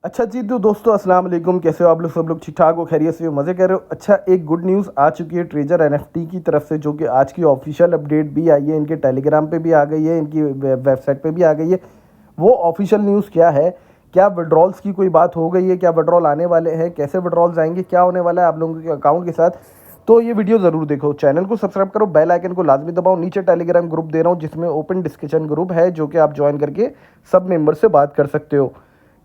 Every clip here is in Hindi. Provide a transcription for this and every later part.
अच्छा जी, तो दोस्तों अस्सलाम वालेकुम। कैसे हो आप लोग? सब लोग ठीक ठाक हो, खैरियत से हो, मज़े कर रहे हो? अच्छा, एक गुड न्यूज़ आ चुकी है ट्रेजर एनएफटी की तरफ से, जो कि आज की ऑफिशियल अपडेट भी आई है। इनके टेलीग्राम पे भी आ गई है, इनकी वेबसाइट पे भी आ गई है। वो ऑफिशियल न्यूज़ क्या है? क्या विड्रॉल्स की कोई बात हो गई है? क्या विड्रॉल आने वाले हैं? कैसे विड्रॉल्स आएंगे? क्या होने वाला है आप लोगों के अकाउंट के साथ? तो ये वीडियो ज़रूर देखो, चैनल को सब्सक्राइब करो, बेल आइकन को लाजमी दबाओ। नीचे टेलीग्राम ग्रुप दे रहा हूँ जिसमें ओपन डिस्कशन ग्रुप है, जो कि आप ज्वाइन करके सब मेंबर से बात कर सकते हो।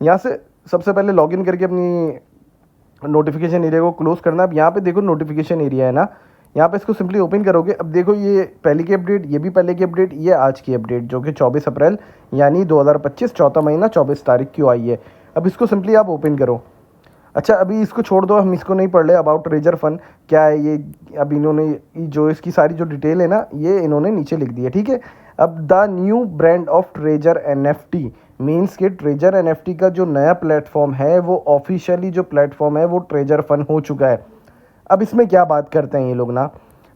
यहाँ से सबसे पहले लॉगिन करके अपनी नोटिफिकेशन एरिया को क्लोज करना। अब यहाँ पे देखो नोटिफिकेशन एरिया है ना, यहाँ पे इसको सिंपली ओपन करोगे। अब देखो ये पहले की अपडेट, ये भी पहले की अपडेट, ये आज की अपडेट जो कि 24 अप्रैल यानी 2025 चौथा महीना 24 तारीख की आई है। अब इसको सिंपली आप ओपन करो। अच्छा, अभी इसको छोड़ दो, हम इसको नहीं पढ़ रहे। अबाउट ट्रेजर फंड क्या है ये, अब इन्होंने जो इसकी सारी जो डिटेल है ना, ये इन्होंने नीचे लिख दी है, ठीक है। अब the new brand of treasure NFT means कि ट्रेजर एनएफटी का जो नया प्लेटफॉर्म है, वो ऑफिशियली जो प्लेटफॉर्म है वो ट्रेजर फंड हो चुका है। अब इसमें क्या बात करते हैं ये लोग ना,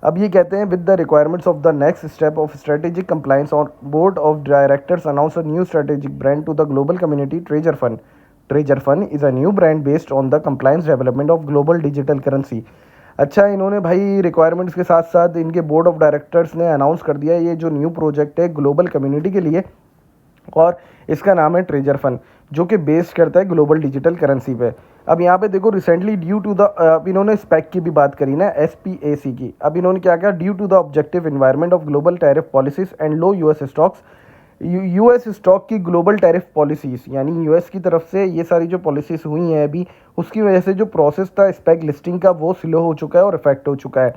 अब ये कहते हैं with the requirements of the next step of strategic compliance on board of directors announce a new strategic brand to the global community treasure fund. Treasure fund is a new brand based on the compliance development of global digital currency. अच्छा, इन्होंने भाई रिक्वायरमेंट्स के साथ साथ इनके बोर्ड ऑफ डायरेक्टर्स ने अनाउंस कर दिया ये जो न्यू प्रोजेक्ट है ग्लोबल कम्युनिटी के लिए, और इसका नाम है ट्रेजर फंड, जो कि बेस्ड करता है ग्लोबल डिजिटल करेंसी पे। अब यहाँ पे देखो रिसेंटली ड्यू टू द, अब इन्होंने स्पेक की भी बात करी ना, SPAC की। अब इन्होंने क्या किया, due to the objective environment of global tariff policies and low US stocks, US stock की ग्लोबल टैरिफ पॉलिसीज, यानी यूएस की तरफ से ये सारी जो पॉलिसीज हुई हैं अभी, उसकी वजह से जो प्रोसेस था स्पेक लिस्टिंग का वो स्लो हो चुका है और इफेक्ट हो चुका है।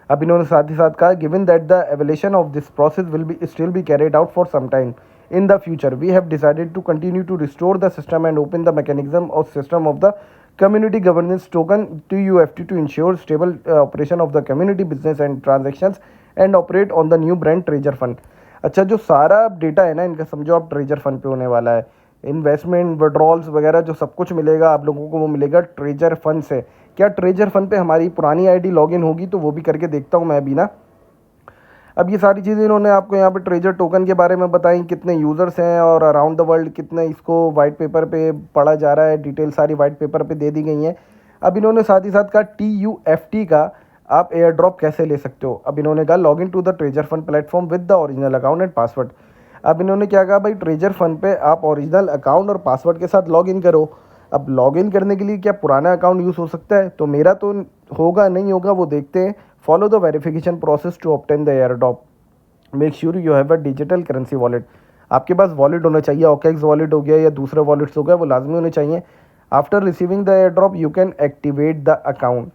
अब इन्होंने साथ ही साथ कहा, given that the evolution of this process will be still be carried out for some time in the future, we have decided to continue to restore the system and open the mechanism of system of the community governance token to UFT to ensure stable operation of the community business and transactions and operate on the new brand treasure fund। अच्छा, जो सारा डेटा है ना इनका, समझो आप ट्रेजर फंड पे होने वाला है। इन्वेस्टमेंट विड्रॉल्स वगैरह जो सब कुछ मिलेगा आप लोगों को, वो मिलेगा ट्रेजर फंड से। क्या ट्रेजर फंड पे हमारी पुरानी आईडी लॉगिन होगी? तो वो भी करके देखता हूँ मैं अभी ना। अब ये सारी चीज़ें इन्होंने आपको यहाँ पे ट्रेजर टोकन के बारे में बताई, कितने यूज़र्स हैं और अराउंड द वर्ल्ड कितने इसको वाइट पेपर पे पढ़ा जा रहा है, डिटेल सारी वाइट पेपर पे दे दी गई हैं। अब इन्होंने साथ ही साथ कहा TUFT का आप एयर ड्रॉप कैसे ले सकते हो। अब इन्होंने कहा log in to the treasure fund platform with the original account and password. अब इन्होंने क्या कहा भाई, ट्रेजर फंड पे आप ओरिजिनल अकाउंट और पासवर्ड के साथ लॉग इन करो। अब लॉग इन करने के लिए क्या पुराना अकाउंट यूज़ हो सकता है? तो मेरा तो होगा नहीं होगा, वो देखते हैं। Follow the verification process to obtain the air drop. Make sure you have a digital currency wallet. आपके पास वॉलेट होना चाहिए, OKX वॉलेट हो गया या दूसरे वॉलेट्स हो गया, वो लाजमी होने चाहिए। After receiving the air drop you can activate the account.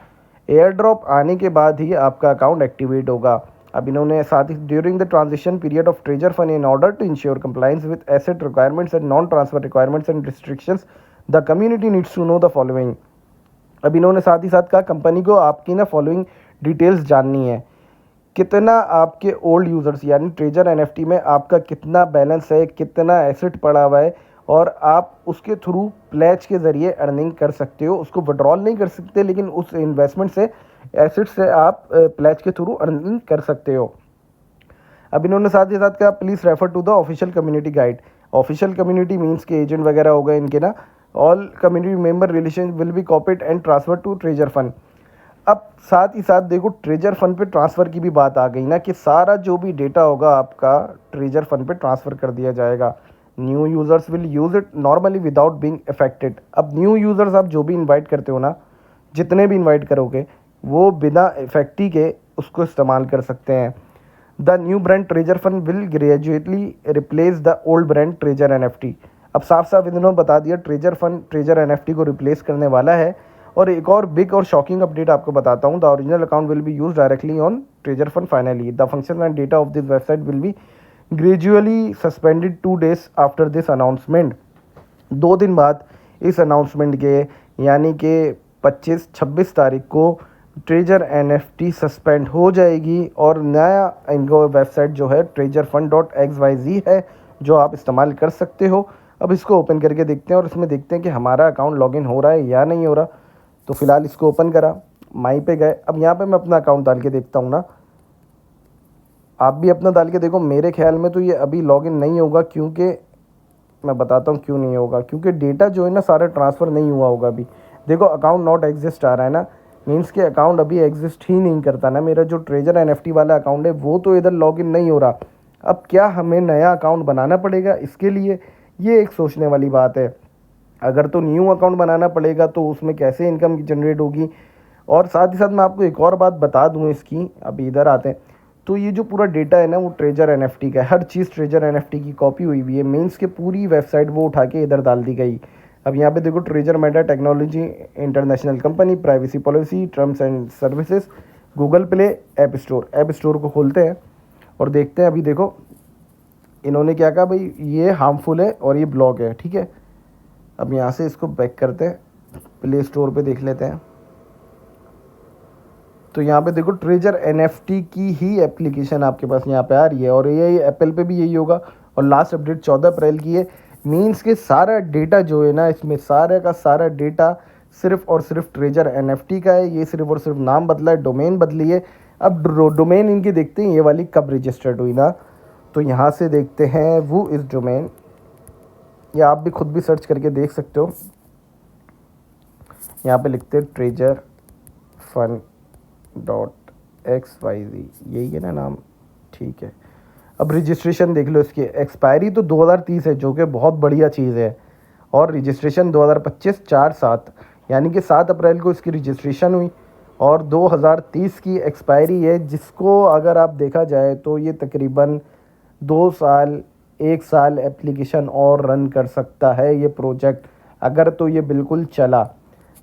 Air drop आने के बाद ही आपका अकाउंट एक्टिवेट होगा। अब इन्होंने साथ ही during the transition period of treasure fund in order to ensure compliance with asset requirements and non transfer requirements and restrictions, the community needs to know the following. अब इन्होंने साथ ही साथ कहा कंपनी को आपकी ना फॉलोइंग डिटेल्स जाननी है। कितना आपके ओल्ड यूज़र्स यानी ट्रेजर एनएफटी में आपका कितना बैलेंस है, कितना एसेट पड़ा हुआ है, और आप उसके थ्रू प्लेज के ज़रिए अर्निंग कर सकते हो। उसको विड्रॉल नहीं कर सकते, लेकिन उस इन्वेस्टमेंट से, एसेट से आप प्लेज के थ्रू अर्निंग कर सकते हो। अब इन्होंने साथ ही साथ कहा please refer to the official community guide. Official community means के एजेंट वगैरह हो गए इनके ना। All community member relation will be copied and transfer to treasure fund. अब साथ ही साथ देखो ट्रेजर फंड पे ट्रांसफ़र की भी बात आ गई ना, कि सारा जो भी डेटा होगा आपका ट्रेजर फंड पे ट्रांसफ़र कर दिया जाएगा। New users will use it normally without being affected. अब न्यू यूज़र्स आप जो भी इनवाइट करते हो ना, जितने भी इनवाइट करोगे, वो बिना इफेक्टी के उसको इस्तेमाल कर सकते हैं। The new brand treasure fund will gradually replace the old brand treasure NFT. अब साफ साफ इन्होंने बता दिया ट्रेजर फंड ट्रेजर एनएफटी को रिप्लेस करने वाला है। और एक और बिग और शॉकिंग अपडेट आपको बताता हूँ, the original account will be use directly on treasure fund finally. The function and data of this website will be gradually suspended 2 days after this announcement. 2 दिन बाद इस अनाउंसमेंट के, यानी कि 25-26 तारीख को ट्रेजर एनएफटी सस्पेंड हो जाएगी, और नया इनको वेबसाइट जो है treasurfund.xyz है, जो आप इस्तेमाल कर सकते हो। अब इसको ओपन करके देखते हैं और इसमें देखते हैं कि हमारा अकाउंट लॉगिन हो रहा है या नहीं हो रहा। तो फिलहाल इसको ओपन करा, माई पे गए। अब यहाँ पे मैं अपना अकाउंट डाल के देखता हूँ ना, आप भी अपना डाल के देखो। मेरे ख्याल में तो ये अभी लॉगिन नहीं होगा, क्योंकि मैं बताता हूँ क्यों नहीं होगा, क्योंकि डेटा जो है ना सारा ट्रांसफ़र नहीं हुआ होगा अभी। देखो अकाउंट नॉट एग्जिस्ट आ रहा है ना, मीन्स के अकाउंट अभी एग्जिस्ट ही नहीं करता ना। मेरा जो ट्रेजर एनएफटी वाला अकाउंट है वो तो इधर लॉगिन नहीं हो रहा। अब क्या हमें नया अकाउंट बनाना पड़ेगा इसके लिए, ये एक सोचने वाली बात है। अगर तो न्यू अकाउंट बनाना पड़ेगा तो उसमें कैसे इनकम जनरेट होगी। और साथ ही साथ मैं आपको एक और बात बता दूं इसकी, अभी इधर आते हैं। तो ये जो पूरा डेटा है ना वो ट्रेजर एनएफटी का है, हर चीज़ ट्रेजर एनएफटी की कॉपी हुई हुई है। मीन्स के पूरी वेबसाइट वो उठा के इधर डाल दी गई। अब यहाँ पे देखो, treasure Meta technology international company, privacy policy, terms and services, Google play, app store. App store को खोलते हैं और देखते हैं। अभी देखो इन्होंने क्या कहा, भाई ये हार्मफुल है और ये ब्लॉक है, ठीक है। अब यहाँ से इसको बैक करते हैं, प्ले स्टोर पे देख लेते हैं। तो यहाँ पे देखो ट्रेजर एनएफटी की ही एप्लीकेशन आपके पास यहाँ पे आ रही है, और ये एप्पल पे भी यही होगा। और लास्ट अपडेट 14 अप्रैल की है। मीन्स के सारा डेटा जो है ना इसमें, सारे का सारा डेटा सिर्फ और सिर्फ ट्रेजर एनएफटी का है। ये सिर्फ और सिर्फ नाम बदला है, डोमेन बदली है। अब डोमेन इनकी देखते हैं ये वाली कब रजिस्टर्ड हुई ना। तो यहाँ से देखते हैं वो इस डोमेन, या आप भी खुद भी सर्च करके देख सकते हो। यहाँ पे लिखते हैं ट्रेजर फन .xyz, यही है ना नाम, ठीक है। अब रजिस्ट्रेशन देख लो इसकी, एक्सपायरी तो 2030 है जो कि बहुत बढ़िया चीज़ है, और रजिस्ट्रेशन 2025 4/7, यानी कि 7 अप्रैल को इसकी रजिस्ट्रेशन हुई और 2030 की एक्सपायरी है। जिसको अगर आप देखा जाए तो ये तकरीबन 2 साल 1 साल एप्लीकेशन और रन कर सकता है ये प्रोजेक्ट, अगर तो ये बिल्कुल चला।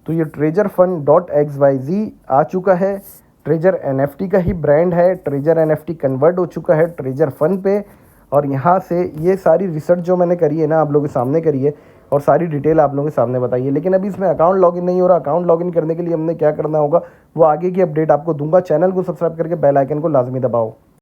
तो ये ट्रेजर फन .xyz आ चुका है, ट्रेजर एनएफटी का ही ब्रांड है। ट्रेजर एनएफटी कन्वर्ट हो चुका है ट्रेजर फन पे। और यहाँ से ये सारी रिसर्च जो मैंने करी है ना आप लोगों के सामने करी है, और सारी डिटेल आप लोगों के सामने बताई है। लेकिन अभी इसमें अकाउंट लॉगिन नहीं हो रहा। अकाउंट लॉगिन करने के लिए हमने क्या करना होगा वो आगे की अपडेट आपको दूंगा। चैनल को सब्सक्राइब करके बेल आइकन को लाजमी दबाओ।